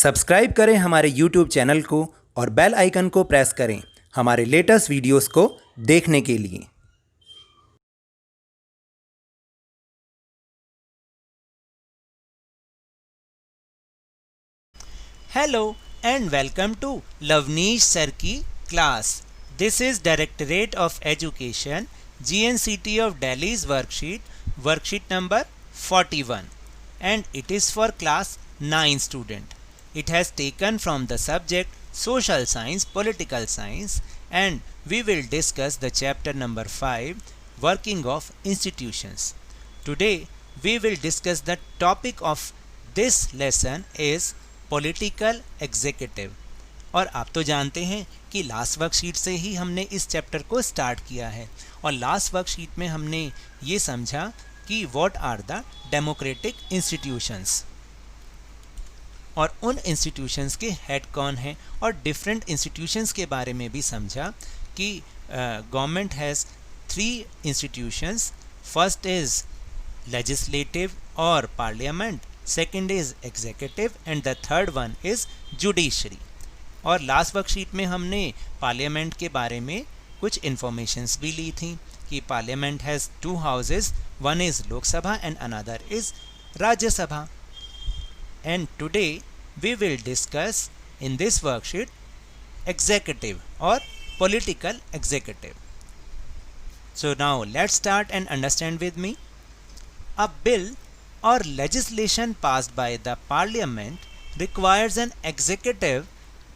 Subscribe करें हमारे YouTube channel को और बेल आइकन को प्रेस करें हमारे लेटेस्ट वीडियोस को देखने के लिए। Hello and welcome to Lavneesh Sir की class. This is Directorate of Education, GNCT of Delhi's worksheet number 41, and it is for class 9 student. It has taken from the subject Social Science, Political Science, and we will discuss the chapter number 5, Working of Institutions. Today we will discuss the topic of this lesson is political executive. और आप तो जानते हैं कि last worksheet से ही हमने इस chapter को स्टार्ट किया है और लास्ट वर्कशीट में हमने ये समझा कि what are the democratic institutions और उन इंस्टीट्यूशंस के हेड कौन हैं और डिफरेंट इंस्टीट्यूशंस के बारे में भी समझा कि government has 3 institutions. First is legislative और parliament, second is executive and the third one is judiciary. और लास्ट वर्कशीट में हमने पार्लियामेंट के बारे में कुछ इन्फॉर्मेशंस भी ली थी कि parliament has 2 houses, one is Lok Sabha and another is Rajya Sabha. And today we will discuss in this worksheet executive और political executive. So now let's start and understand with me. A bill or legislation passed by the parliament requires an executive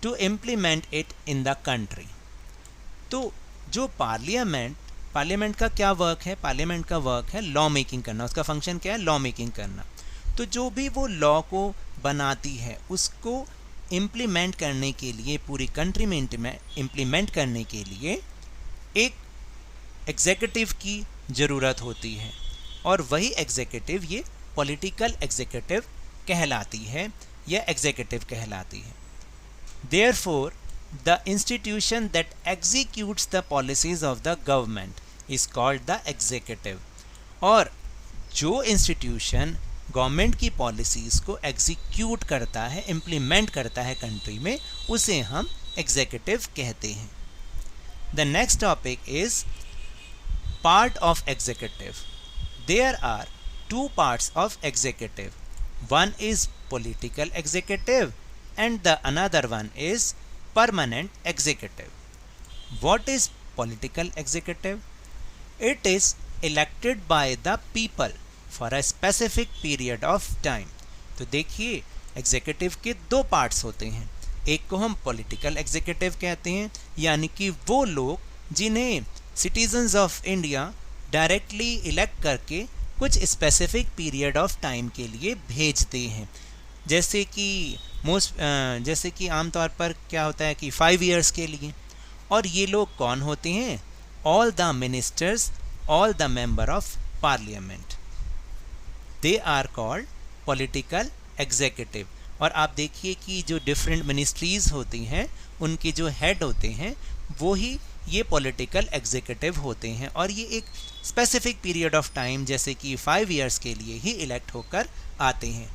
to implement it in the country. तो जो parliament का क्या work है? Parliament का work है law making करना। उसका function क्या है? लॉ मेकिंग करना। तो जो भी वो लॉ को बनाती है उसको इम्प्लीमेंट करने के लिए, पूरी कंट्री में इम्प्लीमेंट करने के लिए एक एग्जीक्यूटिव की ज़रूरत होती है और वही एग्जीक्यूटिव ये पॉलिटिकल एग्जीक्यूटिव कहलाती है या एग्जीक्यूटिव कहलाती है। Therefore, the institution that executes the policies of the government is called the executive. और जो इंस्टीट्यूशन गवर्नमेंट की पॉलिसीज़ को एग्जीक्यूट करता है, इम्प्लीमेंट करता है कंट्री में, उसे हम एग्जीक्यूटिव कहते हैं। The next topic is part of executive. There are 2 parts of executive. One is political executive and the another one is permanent executive. What is political executive? It is elected by the people for a specific period of time. तो देखिए executive के 2 parts होते हैं। एक को हम political executive कहते हैं, यानी कि वो लोग जिन्हें citizens of India directly elect करके कुछ स्पेसिफिक पीरियड ऑफ टाइम के लिए भेजते हैं। जैसे कि आमतौर पर क्या होता है कि 5 इयर्स के लिए। और ये लोग कौन होते हैं? All the ministers, all the member of parliament, they are called political executive. और आप देखिए कि जो डिफरेंट मिनिस्ट्रीज़ होती हैं उनके जो हेड होते हैं वो ही ये पॉलिटिकल एग्जीक्यूटिव होते हैं और ये एक स्पेसिफिक पीरियड ऑफ टाइम जैसे कि 5 इयर्स के लिए ही इलेक्ट होकर आते हैं।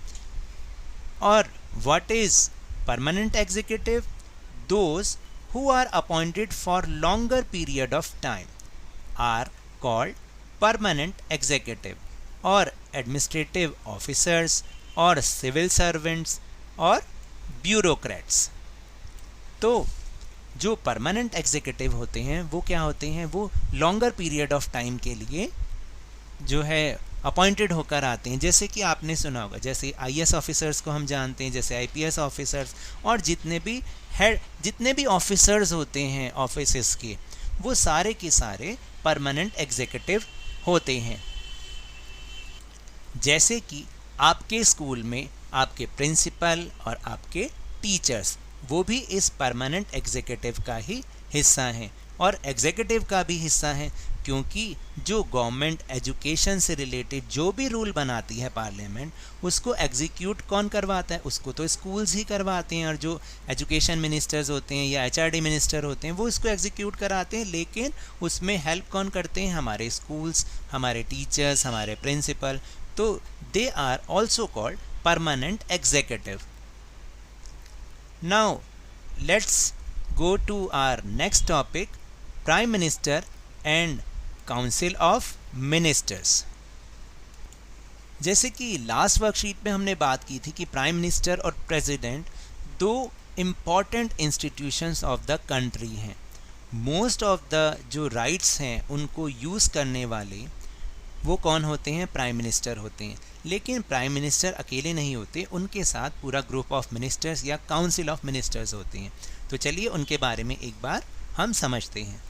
और what is permanent executive? Those who are appointed for longer period of time are called permanent executive. और एडमिनिस्ट्रेटिव ऑफिसर्स और सिविल सर्वेंट्स और ब्यूरोक्रेट्स। तो जो परमानेंट एग्जीक्यूटिव होते हैं वो क्या होते हैं? वो लॉन्गर पीरियड ऑफ टाइम के लिए जो है अपॉइंटेड होकर आते हैं। जैसे कि आपने सुना होगा, जैसे आईएएस ऑफिसर्स को हम जानते हैं, जैसे आईपीएस ऑफिसर्स और जितने भी ऑफिसर्स होते हैं ऑफिसेस के, वो सारे के सारे परमानेंट एग्जीक्यूटिव होते हैं। जैसे कि आपके स्कूल में आपके प्रिंसिपल और आपके टीचर्स, वो भी इस परमानेंट एग्जीक्यूटिव का ही हिस्सा हैं और एग्जीक्यूटिव का भी हिस्सा है, क्योंकि जो गवर्नमेंट एजुकेशन से रिलेटेड जो भी रूल बनाती है पार्लियामेंट, उसको एग्जीक्यूट कौन करवाता है? उसको तो स्कूल्स ही करवाते हैं। और जो एजुकेशन मिनिस्टर्स होते हैं या एचआरडी मिनिस्टर होते हैं वो इसको एग्जीक्यूट कराते हैं, लेकिन उसमें हेल्प कौन करते हैं? हमारे स्कूल्स, हमारे टीचर्स, हमारे प्रिंसिपल। तो they are also called permanent executive. Now let's go to our next topic, Prime Minister and Council of Ministers। जैसे कि लास्ट वर्कशीट में हमने बात की थी कि प्राइम मिनिस्टर और प्रेसिडेंट दो important institutions of the country हैं। मोस्ट ऑफ द जो राइट्स हैं उनको यूज़ करने वाले वो कौन होते हैं? प्राइम मिनिस्टर होते हैं। लेकिन प्राइम मिनिस्टर अकेले नहीं होते, उनके साथ पूरा ग्रुप ऑफ मिनिस्टर्स या काउंसिल ऑफ मिनिस्टर्स होते हैं। तो चलिए उनके बारे में एक बार हम समझते हैं।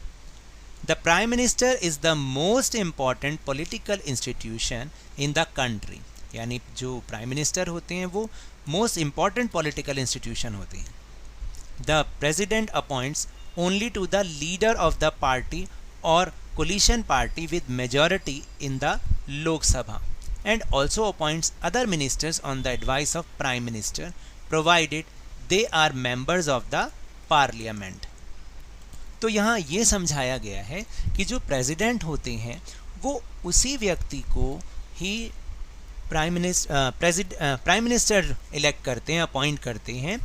The prime minister is the most important political institution in the country, यानी जो प्राइम मिनिस्टर होते हैं वो मोस्ट इम्पॉर्टेंट पॉलिटिकल इंस्टीट्यूशन होते हैं। The president appoints only to the leader of the party और coalition party with majority in the Lok Sabha, and also appoints other ministers on the advice of Prime Minister provided they are members of the Parliament। तो यहाँ ये समझाया गया है कि जो president होते हैं वो उसी व्यक्ति को ही प्राइम मिनिस्टर इलेक्ट करते हैं, अपॉइंट करते हैं,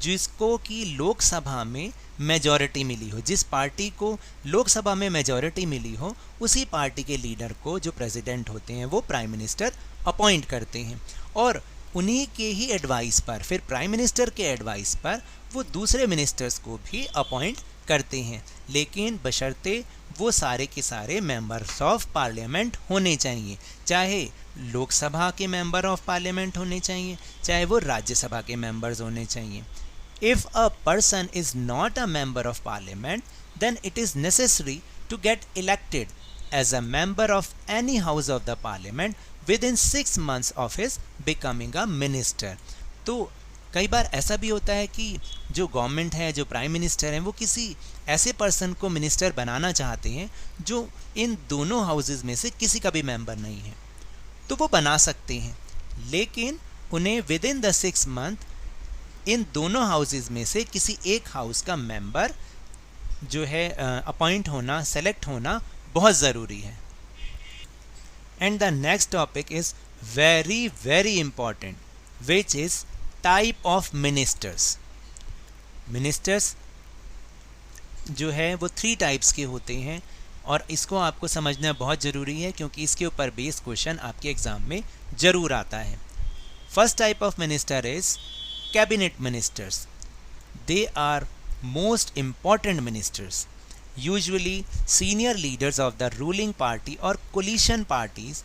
जिसको कि लोकसभा में मेजॉरिटी मिली हो। जिस पार्टी को लोकसभा में मेजॉरिटी मिली हो उसी पार्टी के लीडर को जो प्रेसिडेंट होते हैं वो प्राइम मिनिस्टर अपॉइंट करते हैं, और उन्हीं के ही एडवाइस पर, फिर प्राइम मिनिस्टर के एडवाइस पर वो दूसरे मिनिस्टर्स को भी अपॉइंट करते हैं, लेकिन बशर्ते वो सारे के सारे मेंबर्स ऑफ पार्लियामेंट होने चाहिए। चाहे लोकसभा के मेंबर ऑफ पार्लियामेंट होने चाहिए, चाहे वो राज्यसभा के मेंबर्स होने चाहिए। If a person is not a member of parliament, then it is necessary to get elected as a member of any house of the parliament within 6 months of his becoming a minister। तो कई बार ऐसा भी होता है कि जो government है, जो प्राइम मिनिस्टर हैं, वो किसी ऐसे पर्सन को मिनिस्टर बनाना चाहते हैं जो इन दोनों हाउसेज में से किसी का भी मेंबर नहीं है, तो वो बना सकते हैं, लेकिन उन्हें with in the 6 month in दोनों हाउसेज में से किसी एक हाउस का मेंबर जो है अपॉइंट होना, सेलेक्ट होना बहुत ज़रूरी है। And the next topic is very very important, which is type of ministers. Ministers जो है वो 3 टाइप्स के होते हैं, और इसको आपको समझना बहुत ज़रूरी है क्योंकि इसके ऊपर बेस क्वेश्चन आपके एग्ज़ाम में ज़रूर आता है। First type of minister is cabinet ministers। They are most important ministers, usually senior leaders of the ruling party or coalition parties,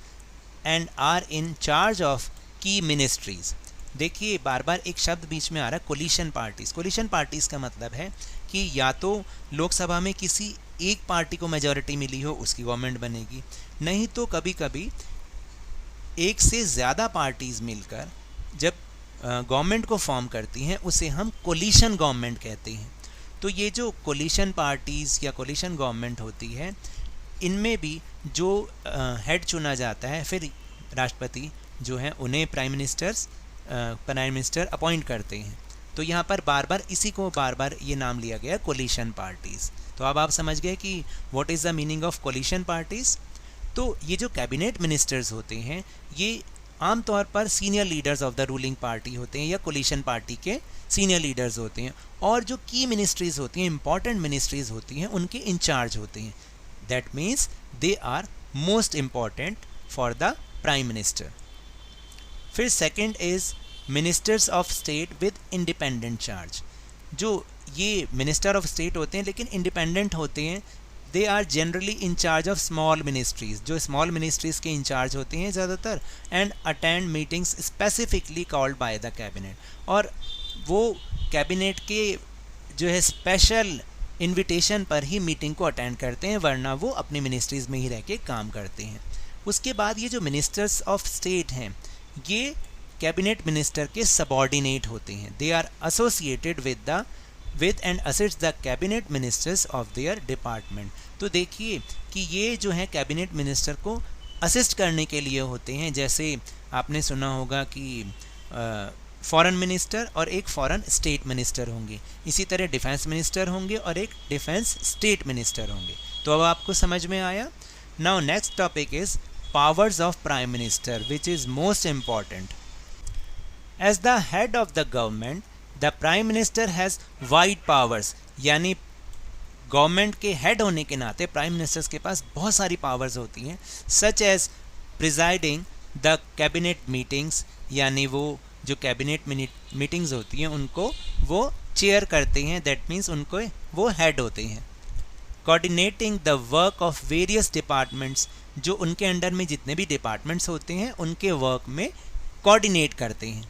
and are in charge of key ministries। देखिए बार बार एक शब्द बीच में आ रहा है, कोलिशन पार्टीज। कोलिशन पार्टीज का मतलब है कि या तो लोकसभा में किसी एक पार्टी को मेजॉरिटी मिली हो उसकी गवर्नमेंट बनेगी, नहीं तो कभी कभी एक से ज़्यादा पार्टीज मिलकर जब गवर्नमेंट को फॉर्म करती हैं उसे हम कोलिशन गवर्नमेंट कहते हैं। तो ये जो कोलिशन पार्टीज़ या कोलिशन गवर्नमेंट होती है, इनमें भी जो हेड चुना जाता है, फिर राष्ट्रपति जो हैं उन्हें प्राइम मिनिस्टर अपॉइंट करते हैं। तो यहाँ पर बार बार इसी को बार बार ये नाम लिया गया कोलिशन पार्टीज़। तो अब आप समझ गए कि what is the meaning of coalition parties. तो ये जो कैबिनेट मिनिस्टर्स होते हैं ये आमतौर पर senior leaders of the ruling party होते हैं या कोलिशन पार्टी के सीनियर लीडर्स होते हैं, और जो की मिनिस्ट्रीज़ होती हैं, इंपॉर्टेंट मिनिस्ट्रीज़ होती हैं, उनके इंचार्ज होते हैं। That means they are most important for the prime minister. फिर second is ministers of state with independent charge. जो ये मिनिस्टर ऑफ स्टेट होते हैं लेकिन इंडिपेंडेंट होते हैं, they are generally in charge of small ministries. जो स्मॉल मिनिस्ट्रीज़ के इंचार्ज होते हैं ज़्यादातर, and attend meetings specifically called by the cabinet. और वो कैबिनेट के जो है स्पेशल इनविटेशन पर ही मीटिंग को अटेंड करते हैं, वरना वो अपनी मिनिस्ट्रीज़ में ही रह के काम करते हैं। उसके बाद ये जो मिनिस्टर्स ऑफ स्टेट हैं ये कैबिनेट मिनिस्टर के सबॉर्डिनेट होते हैं। They are associated with and assist the cabinet ministers of their department। तो देखिए कि ये जो है कैबिनेट मिनिस्टर को असिस्ट करने के लिए होते हैं। जैसे आपने सुना होगा कि फॉरेन मिनिस्टर और एक फॉरेन स्टेट मिनिस्टर होंगे, इसी तरह डिफेंस मिनिस्टर होंगे और एक डिफेंस स्टेट मिनिस्टर होंगे। तो अब आपको समझ में आया। Now next topic is powers of prime minister, which is most important. As the head of the government, the prime minister has wide powers, यानी गवर्नमेंट के हेड होने के नाते प्राइम मिनिस्टर्स के पास बहुत सारी पावर्स होती हैं, such as presiding the cabinet meetings, यानी वो जो कैबिनेट मीटिंग्स होती हैं उनको वो चेयर करते हैं, दैट मीन्स उनको वो हेड होते हैं। Coordinating the work of various departments, जो उनके अंडर में जितने भी डिपार्टमेंट्स होते हैं उनके वर्क में कोऑर्डिनेट करते हैं।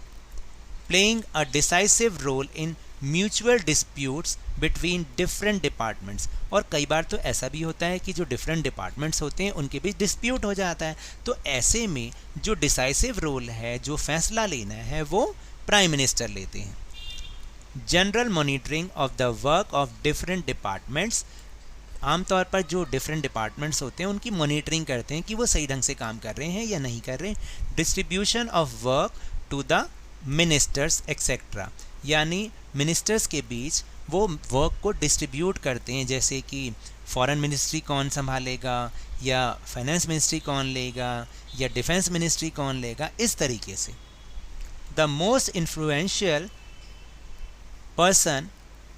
Playing a decisive role in mutual disputes between different departments, और कई बार तो ऐसा भी होता है कि जो डिफरेंट डिपार्टमेंट्स होते हैं उनके बीच डिस्प्यूट हो जाता है, तो ऐसे में जो डिसाइसिव रोल है, जो फैसला लेना है, वो प्राइम मिनिस्टर लेते हैं। General monitoring of the work of different departments, आमतौर पर जो डिफरेंट डिपार्टमेंट्स होते हैं उनकी मॉनिटरिंग करते हैं कि वो सही ढंग से काम कर रहे हैं या नहीं कर रहे हैं। Distribution of work to the ministers etcetera, यानी मिनिस्टर्स के बीच वो वर्क को डिस्ट्रीब्यूट करते हैं, जैसे कि फॉरेन मिनिस्ट्री कौन संभालेगा, या फाइनेंस मिनिस्ट्री कौन लेगा, या डिफेंस मिनिस्ट्री कौन लेगा, इस तरीके से। The most influential person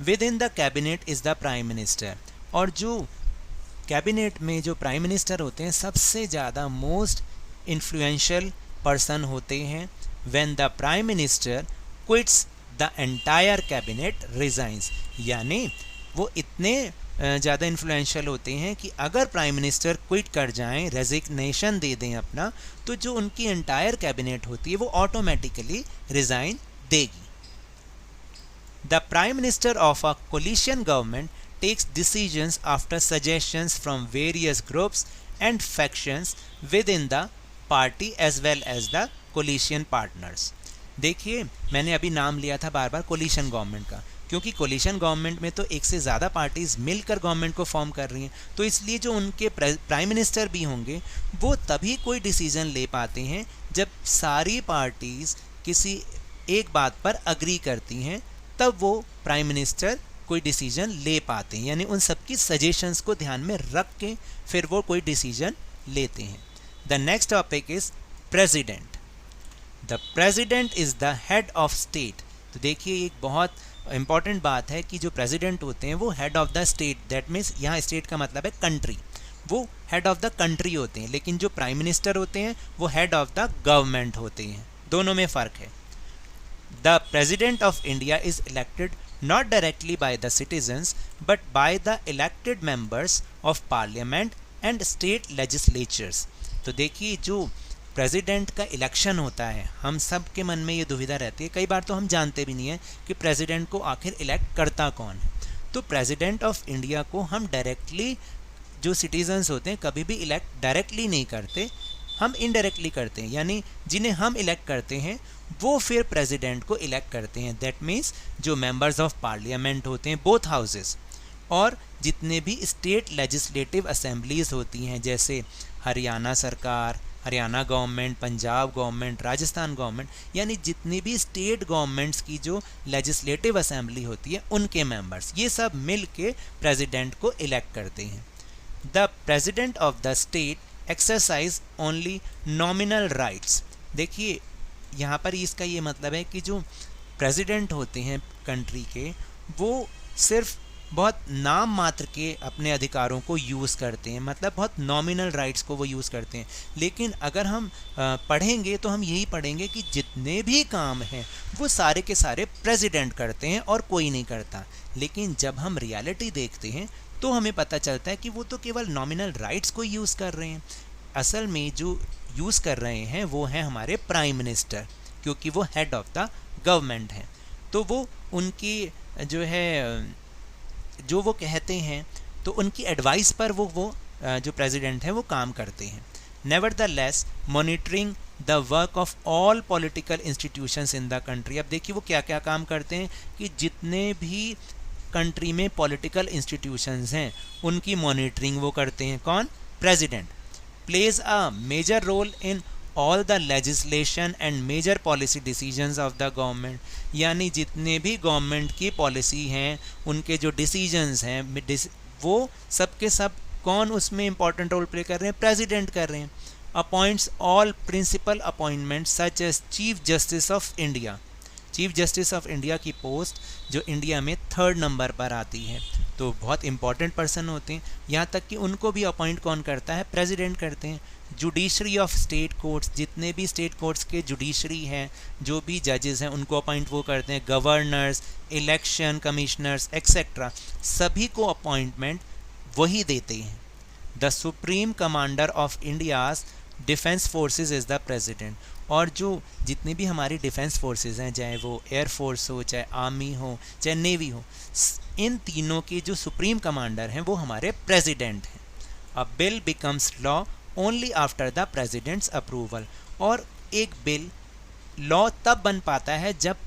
with in the cabinet is the prime minister, और जो कैबिनेट में जो प्राइम मिनिस्टर होते हैं सबसे ज़्यादा मोस्ट इन्फ्लुएंशियल पर्सन होते हैं। When the prime minister quits the entire cabinet resigns, यानी वो इतने ज़्यादा इन्फ्लुएंशियल होते हैं कि अगर प्राइम मिनिस्टर क्विट कर जाएं, रेजिग्नेशन दे दें अपना, तो जो उनकी एंटायर कैबिनेट होती है वो ऑटोमेटिकली रिज़ाइन देगी। The prime minister of a coalition government takes decisions after suggestions from various groups and factions within the party as well as the coalition partners। देखिए मैंने अभी नाम लिया था बार बार कोलिशन गवर्नमेंट का, क्योंकि कोलिशन गवर्नमेंट में तो एक से ज़्यादा पार्टीज मिलकर गवर्नमेंट को फॉर्म कर रही हैं, तो इसलिए जो उनके प्राइम मिनिस्टर भी होंगे वो तभी कोई डिसीजन ले पाते हैं जब सारी पार्टीज किसी एक बात पर अग्री करती हैं, तब वो प्राइम मिनिस्टर कोई डिसीजन ले पाते हैं, यानी उन सबकी सजेशंस को ध्यान में रख के फिर वो कोई डिसीजन लेते हैं। The next topic is president. The president is the head of state. तो देखिए एक बहुत इंपॉर्टेंट बात है कि जो प्रेसिडेंट होते हैं वो head of the state, that means यहाँ स्टेट का मतलब है कंट्री, वो हेड ऑफ द कंट्री होते हैं, लेकिन जो प्राइम मिनिस्टर होते हैं वो हेड ऑफ द गवर्नमेंट होते हैं, दोनों में फ़र्क है। The president of India is elected not directly by the citizens but by the elected members of parliament and state legislatures। तो देखिए जो प्रेसिडेंट का इलेक्शन होता है, हम सब के मन में ये दुविधा रहती है, कई बार तो हम जानते भी नहीं है कि प्रेसिडेंट को आखिर इलेक्ट करता कौन है। तो प्रेसिडेंट ऑफ इंडिया को हम डायरेक्टली, जो सिटीजन्स होते हैं कभी भी इलेक्ट डायरेक्टली नहीं करते, हम इनडायरेक्टली करते हैं, यानी जिन्हें हम इलेक्ट करते हैं वो फिर प्रेसिडेंट को इलेक्ट करते हैं। दैट मीन्स जो मेंबर्स ऑफ पार्लियामेंट होते हैं बोथ हाउसेस, और जितने भी स्टेट लेजिस्लेटिव असेंबलीज होती हैं, जैसे हरियाणा सरकार, Haryana government, Punjab government, Rajasthan government, यानी जितनी भी स्टेट गवर्नमेंट्स की जो लेजिस्लेटिव असेंबली होती है उनके मेंबर्स, ये सब मिल के प्रेसिडेंट को इलेक्ट करते हैं। The president of the state exercise only nominal rights. देखिए यहाँ पर इसका ये मतलब है कि जो प्रेसिडेंट होते हैं कंट्री के, वो सिर्फ बहुत नाम मात्र के अपने अधिकारों को यूज़ करते हैं, मतलब बहुत नॉमिनल राइट्स को वो यूज़ करते हैं। लेकिन अगर हम पढ़ेंगे तो हम यही पढ़ेंगे कि जितने भी काम हैं वो सारे के सारे प्रेसिडेंट करते हैं और कोई नहीं करता। लेकिन जब हम रियलिटी देखते हैं तो हमें पता चलता है कि वो तो केवल नॉमिनल राइट्स को यूज़ कर रहे हैं, असल में जो यूज़ कर रहे हैं वो हैं हमारे प्राइम मिनिस्टर, क्योंकि वो हेड ऑफ द गवर्नमेंट हैं। तो वो उनकी जो है जो वो कहते हैं तो उनकी एडवाइस पर वो जो प्रेसिडेंट है वो काम करते हैं। Nevertheless monitoring the work of all political institutions in the country. अब देखिए वो क्या क्या काम करते हैं कि जितने भी कंट्री में पॉलिटिकल इंस्टीट्यूशंस हैं उनकी मॉनिटरिंग वो करते हैं। कौन? President. Plays a major role in all the legislation and major policy decisions of the government, यानी जितने भी गवर्नमेंट की पॉलिसी हैं उनके जो डिसीजंस हैं वो सब के सब कौन उसमें इंपॉर्टेंट रोल प्ले कर रहे हैं? प्रेसिडेंट कर रहे हैं। Appoints all principal appointment such as chief justice of India. Chief justice of India की पोस्ट जो इंडिया में 3rd नंबर पर आती है, तो बहुत इंपॉर्टेंट पर्सन होते हैं। यहाँ तक कि उनको भी अपॉइंट कौन करता है? प्रेसिडेंट करते हैं। जुडिशरी ऑफ स्टेट कोर्ट्स, जितने भी स्टेट कोर्ट्स के जुडिशरी हैं, जो भी जजेस हैं, उनको अपॉइंट वो करते हैं। गवर्नर्स, इलेक्शन कमिश्नर्स एक्सेट्रा, सभी को अपॉइंटमेंट वही देते हैं। The supreme commander of India's defence forces is the president. और जो जितनी भी हमारी डिफेंस फोर्सेस हैं, चाहे वो एयर फोर्स हो, चाहे आर्मी हो, चाहे नेवी हो, इन तीनों के जो सुप्रीम कमांडर हैं वो हमारे प्रेसिडेंट हैं। A bill becomes law only after the president's approval. और एक बिल लॉ तब बन पाता है जब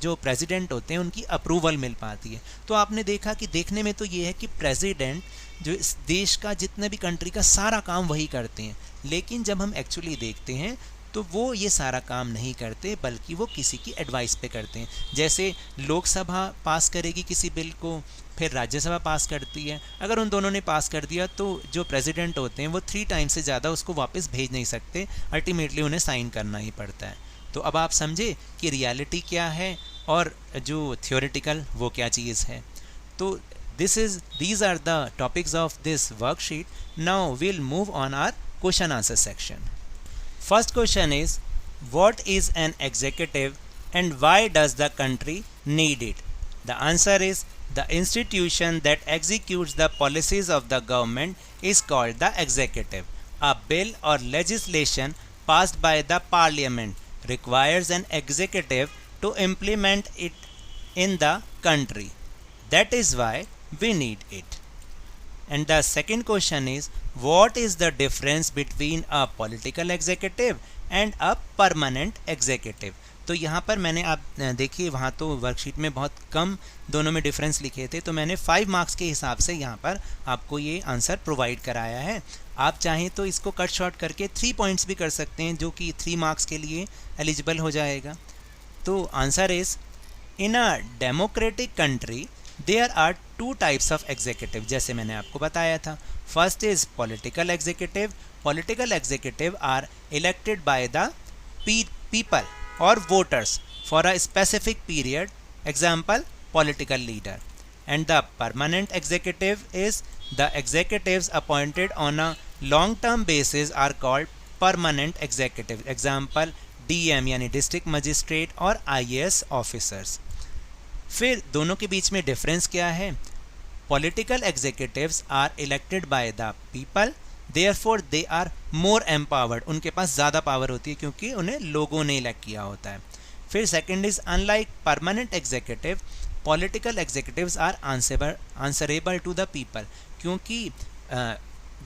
जो प्रेसिडेंट होते हैं उनकी अप्रूवल मिल पाती है। तो आपने देखा कि देखने में तो ये है कि प्रेसिडेंट जो इस देश का जितने भी कंट्री का सारा काम वही करते हैं, लेकिन जब हम एक्चुअली देखते हैं तो वो ये सारा काम नहीं करते, बल्कि वो किसी की एडवाइस पे करते हैं। जैसे लोकसभा पास करेगी किसी बिल को, फिर राज्यसभा पास करती है। अगर उन दोनों ने पास कर दिया तो जो प्रेसिडेंट होते हैं वो 3 टाइम्स से ज़्यादा उसको वापस भेज नहीं सकते, अल्टीमेटली उन्हें साइन करना ही पड़ता है। तो अब आप समझे कि रियलिटी क्या है और जो थियोरेटिकल वो क्या चीज़ है। तो these are the topics of this worksheet. Now we'll move on our question answer section. First question is, what is an executive and why does the country need it? The answer is, the institution that executes the policies of the government is called the executive. A bill or legislation passed by the parliament requires an executive to implement it in the country. That is why we need it. And the second question is, what is the difference between a political executive and a permanent executive? तो यहाँ पर मैंने आप देखिए वहाँ तो worksheet में बहुत कम दोनों में डिफरेंस लिखे थे, तो मैंने 5 मार्क्स के हिसाब से यहाँ पर आपको ये आंसर प्रोवाइड कराया है। आप चाहें तो इसको कट शॉर्ट करके 3 पॉइंट्स भी कर सकते हैं, जो कि 3 मार्क्स के लिए एलिजिबल हो जाएगा। तो answer is, in a democratic country there are 2 types of executive, जैसे मैंने आपको बताया था। First is political executive. Political executive are elected by the people और voters for a specific period, example political leader. And the permanent executive is the executives appointed on a long term basis are called permanent executive, example DM यानी district magistrate और IAS officers. फिर दोनों के बीच में difference क्या है? Political executives are elected by the people, therefore they are more empowered, उनके पास ज़्यादा पावर होती है क्योंकि उन्हें लोगों ने इलेक्ट किया होता है। फिर second is, unlike permanent executive, political executives are answerable to the people, क्योंकि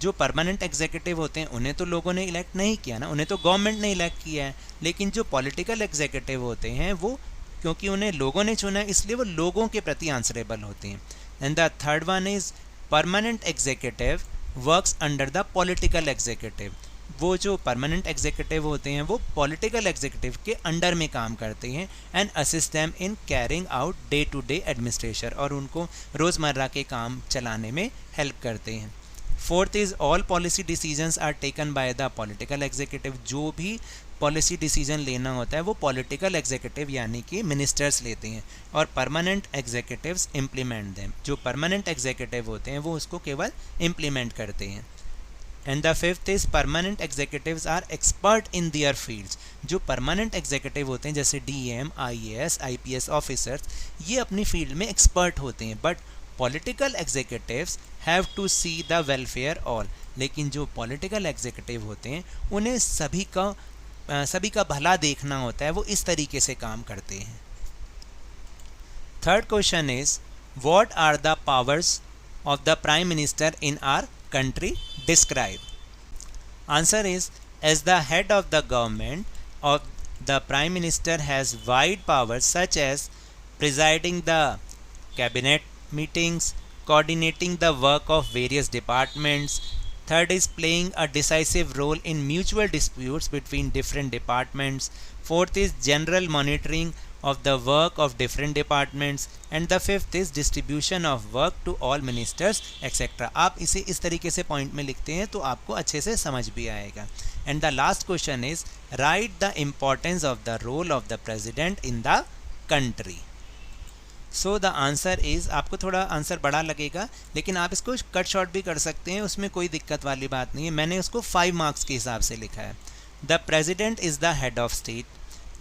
जो परमानेंट एग्जीक्यूटिव होते हैं उन्हें तो लोगों ने इलेक्ट नहीं किया ना, उन्हें तो गवर्नमेंट ने इलेक्ट किया है। लेकिन जो पॉलिटिकल एग्जीक्यूटिव होते हैं वो क्योंकि उन्हें लोगों ने चुना है, इसलिए वो लोगों के प्रति आंसरेबल होते हैं। And the third one is, permanent executive works under the political executive. वो जो परमानेंट एग्जीक्यूटिव होते हैं वो पॉलिटिकल एग्जीक्यूटिव के अंडर में काम करते हैं and assist them in carrying out day to day administration, और उनको रोज़मर्रा के काम चलाने में हेल्प करते हैं। Fourth is, all policy decisions are taken by the political executive. जो भी पॉलिसी डिसीजन लेना होता है वो पॉलिटिकल एग्जीक्यूटिव यानी कि मिनिस्टर्स लेते हैं, और परमानेंट एग्जीक्यूटिव्स इम्प्लीमेंट देम। जो परमानेंट एग्जीक्यूटिव होते हैं वो उसको केवल इम्प्लीमेंट करते हैं। And the fifth is, permanent executives are expert in their fields. जो परमानेंट एग्जीक्यूटिव होते हैं जैसे DM, IAS, IPS ऑफिसर्स, ये अपनी फील्ड में एक्सपर्ट होते हैं, but political executives have to see the welfare all. लेकिन जो पॉलिटिकल एग्जीक्यूटिव होते हैं उन्हें सभी का भला देखना होता है, वो इस तरीके से काम करते हैं। Third question is, what are the powers of the prime minister in our country, describe. Answer is, as the head of the government of the prime minister has wide powers such as presiding the cabinet meetings, coordinating the work of various departments. Third is playing a decisive role in mutual disputes between different departments. Fourth is general monitoring of the work of different departments. And the fifth is distribution of work to all ministers etc. आप इसे इस तरीके से point में लिखते हैं तो आपको अच्छे से समझ भी आएगा। And the last question is, write the importance of the role of the president in the country. So the answer is, आपको थोड़ा आंसर बड़ा लगेगा लेकिन आप इसको कट शॉर्ट भी कर सकते हैं, उसमें कोई दिक्कत वाली बात नहीं है। मैंने उसको 5 मार्क्स के हिसाब से लिखा है। The president is the head of state.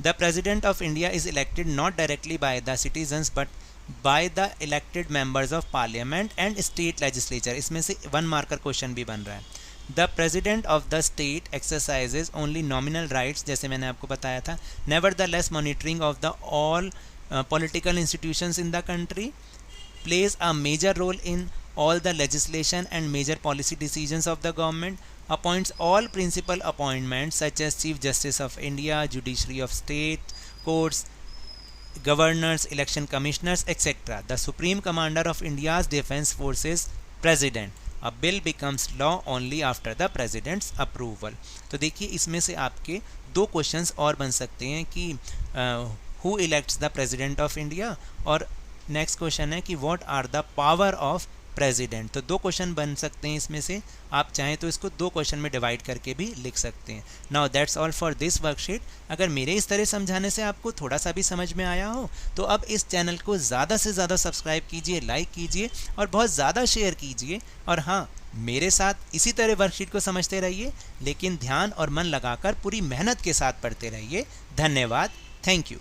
The president of India is elected not directly by the citizens but by the elected members of parliament and state legislature. इसमें से 1 मार्कर क्वेश्चन भी बन रहा है। The president of the state exercises only nominal rights, जैसे मैंने आपको बताया था। Never the less monitoring of the all political institutions in the country, plays a major role in all the legislation and major policy decisions of the government, appoints all principal appointments such as Chief Justice of India, Judiciary of State, Courts, Governors, Election Commissioners, etc. The Supreme Commander of India's Defence Forces, President. A bill becomes law only after the President's approval. तो देखिए इसमें से आपके 2 questions और बन सकते हैं कि who elects the president of India, और नेक्स्ट क्वेश्चन है कि what are the power of president। तो 2 क्वेश्चन बन सकते हैं इसमें से, आप चाहें तो इसको 2 क्वेश्चन में डिवाइड करके भी लिख सकते हैं। Now that's all for this worksheet. अगर मेरे इस तरह समझाने से आपको थोड़ा सा भी समझ में आया हो तो अब इस चैनल को ज़्यादा से ज़्यादा सब्सक्राइब कीजिए, लाइक कीजिए और बहुत ज़्यादा शेयर कीजिए। और हाँ, मेरे साथ इसी तरह वर्कशीट को समझते रहिए, लेकिन ध्यान और मन लगाकर पूरी मेहनत के साथ पढ़ते रहिए। धन्यवाद, थैंक यू।